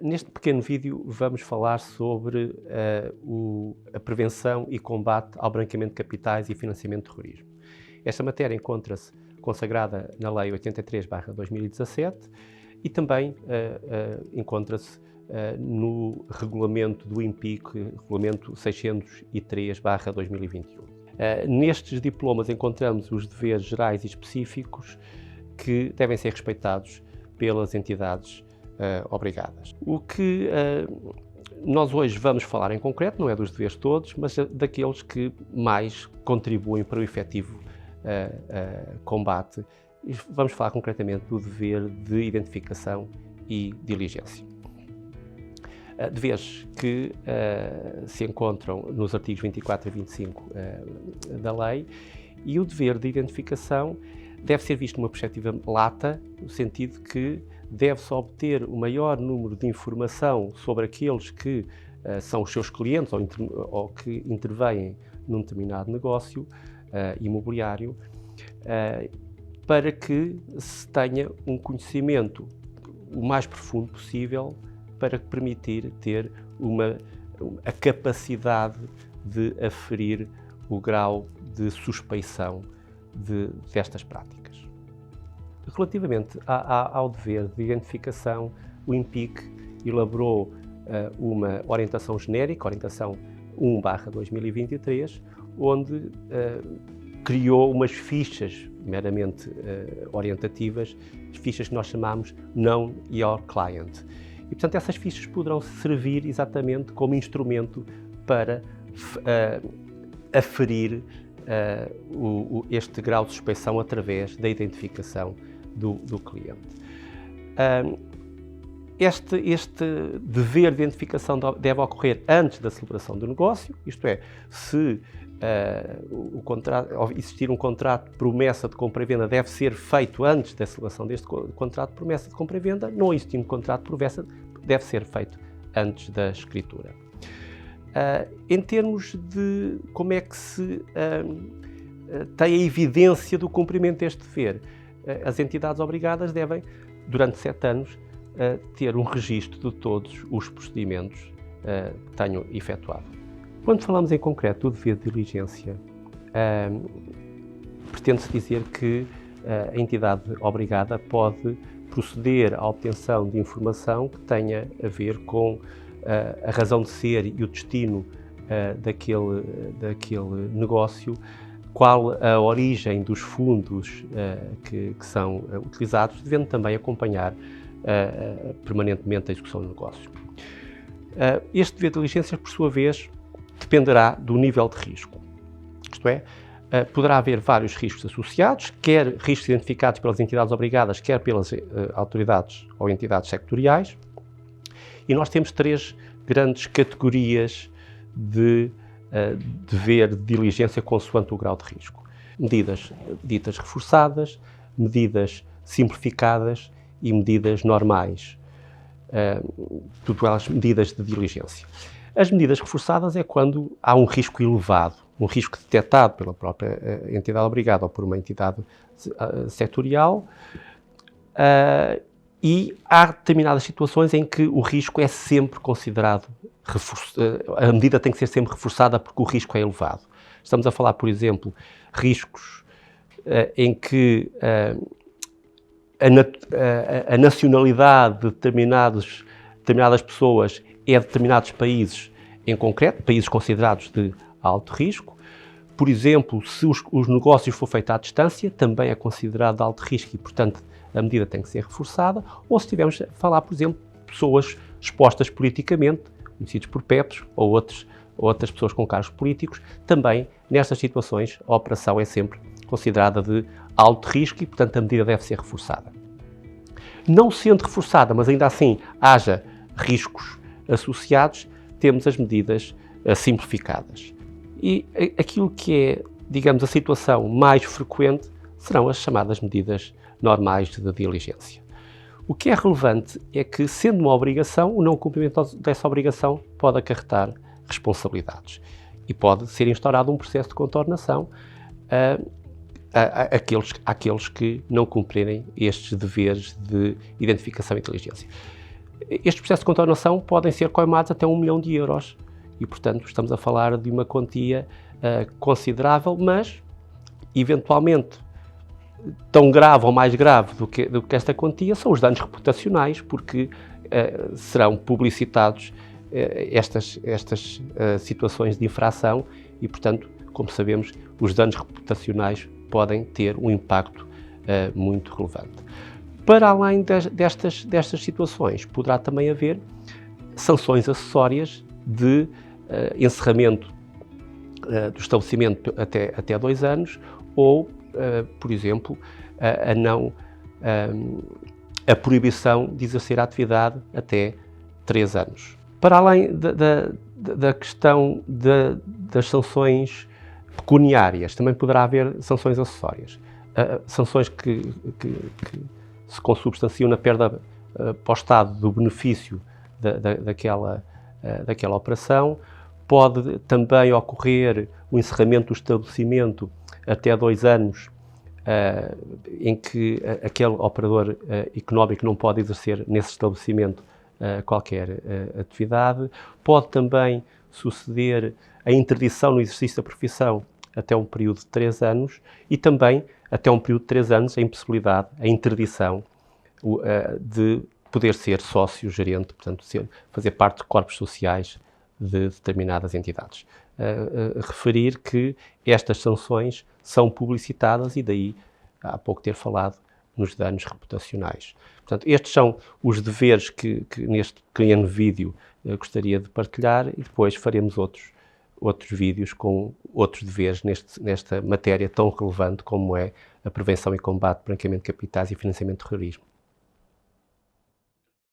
Neste pequeno vídeo vamos falar sobre a prevenção e combate ao branqueamento de capitais e financiamento de terrorismo. Esta matéria encontra-se consagrada na Lei 83/2017 e também encontra-se no regulamento do INPIC, regulamento 603/2021. Nestes diplomas encontramos os deveres gerais e específicos que devem ser respeitados pelas entidades obrigadas. O que nós hoje vamos falar em concreto não é dos deveres todos, mas daqueles que mais contribuem para o efetivo combate. Vamos falar concretamente do dever de identificação e diligência. Deveres que se encontram nos artigos 24 e 25 da lei, e o dever de identificação deve ser visto numa perspectiva lata, no sentido que deve-se obter o maior número de informação sobre aqueles que são os seus clientes ou que intervêm num determinado negócio imobiliário, para que se tenha um conhecimento o mais profundo possível para permitir ter a capacidade de aferir o grau de suspeição destas práticas. Relativamente ao dever de identificação, o INPIC elaborou uma orientação genérica, orientação 1/2023, onde criou umas fichas meramente orientativas, as fichas que nós chamamos Know Your Client. E, portanto, essas fichas poderão servir exatamente como instrumento para aferir este grau de suspeição através da identificação do cliente. Este dever de identificação deve ocorrer antes da celebração do negócio, isto é, se existir um contrato de promessa de compra e venda, deve ser feito antes da celebração deste contrato de promessa de compra e venda. Não existindo contrato de promessa, deve ser feito antes da escritura. Em termos de como é que se tem a evidência do cumprimento deste dever, as entidades obrigadas devem, durante 7 anos, ter um registro de todos os procedimentos que tenham efetuado. Quando falamos em concreto do dever de diligência, pretende-se dizer que a entidade obrigada pode proceder à obtenção de informação que tenha a ver com a razão de ser e o destino daquele negócio, qual a origem dos fundos que são utilizados, devendo também acompanhar permanentemente a execução do negócio. Este dever de diligência, por sua vez, dependerá do nível de risco. Isto é, poderá haver vários riscos associados, quer riscos identificados pelas entidades obrigadas, quer pelas autoridades ou entidades sectoriais. E nós temos 3 grandes categorias de dever de diligência consoante o grau de risco. Medidas ditas reforçadas, medidas simplificadas e medidas normais. Tudo elas medidas de diligência. As medidas reforçadas é quando há um risco elevado, um risco detectado pela própria entidade obrigada ou por uma entidade setorial, e há determinadas situações em que o risco é sempre considerado, a medida tem que ser sempre reforçada porque o risco é elevado. Estamos a falar, por exemplo, riscos em que a nacionalidade de determinadas pessoas é de determinados países em concreto, países considerados de alto risco. Por exemplo, se os negócios for feito à distância, também é considerado de alto risco e, portanto, a medida tem que ser reforçada. Ou se estivermos a falar, por exemplo, de pessoas expostas politicamente, conhecidos por PEPs ou outras pessoas com cargos políticos, também, nestas situações, a operação é sempre considerada de alto risco e, portanto, a medida deve ser reforçada. Não sendo reforçada, mas ainda assim haja riscos associados, temos as medidas simplificadas. E aquilo que é, digamos, a situação mais frequente serão as chamadas medidas normais de diligência. O que é relevante é que, sendo uma obrigação, o não cumprimento dessa obrigação pode acarretar responsabilidades e pode ser instaurado um processo de contornação àqueles que não cumprirem estes deveres de identificação e diligência. Estes processos de contornação podem ser coimados até 1 milhão de euros e, portanto, estamos a falar de uma quantia considerável, mas, eventualmente, tão grave ou mais grave do que esta quantia são os danos reputacionais, porque serão publicitados estas situações de infração e, portanto, como sabemos, os danos reputacionais podem ter um impacto muito relevante. Para além destas situações, poderá também haver sanções acessórias de encerramento do estabelecimento até 2 anos ou, por exemplo, a proibição de exercer a atividade até 3 anos. Para além da questão das sanções pecuniárias, também poderá haver sanções acessórias. Sanções que se consubstanciam na perda para o Estado do benefício daquela operação. Pode também ocorrer o encerramento do estabelecimento até 2 anos, em que aquele operador económico não pode exercer nesse estabelecimento qualquer atividade. Pode também suceder a interdição no exercício da profissão até um período de 3 anos e também até um período de 3 anos a impossibilidade, a interdição de poder ser sócio-gerente, portanto, fazer parte de corpos sociais de determinadas entidades. Referir que estas sanções são publicitadas e daí há pouco ter falado nos danos reputacionais. Portanto, estes são os deveres que neste pequeno vídeo gostaria de partilhar e depois faremos outros vídeos com outros deveres nesta matéria tão relevante como é a prevenção e combate, branqueamento de capitais e financiamento do terrorismo.